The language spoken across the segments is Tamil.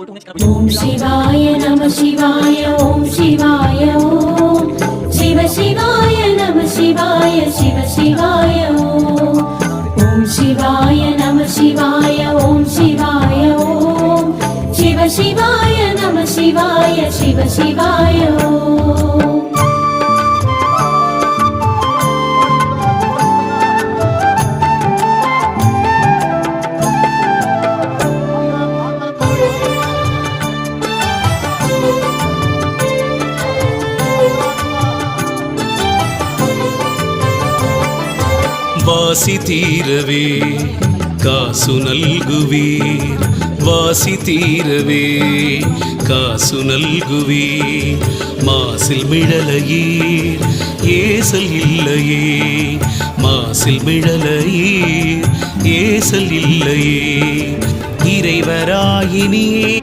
ஓம் சிவாய நம சிவாய ஓம் சிவாய ஓம் சிவ சிவாய நம சிவாய சிவ சிவாய ஓம் ஓம் சிவாய நம சிவாய ஓம் சிவாய ஓம் சிவ சிவாய நம சிவாய சிவ சிவாய ஓம் வாசி தீரவே காசு நல்குவீர், வாசி தீரவே காசு நல்குவீர். மாசில் மிழலையீர் ஏசல் இல்லையே, மாசில் மிழலையீர் ஏசல் இல்லையே. இறைவராயினியே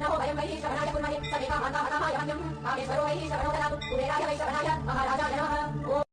नमो वयं वै श्रवणाय कुर्महे समेकामान्तामनाय वन्द्यं कामेश्वरो वै श्रवणो ददातु कुबेराय वै श्रवणाय महाराजाय नमः।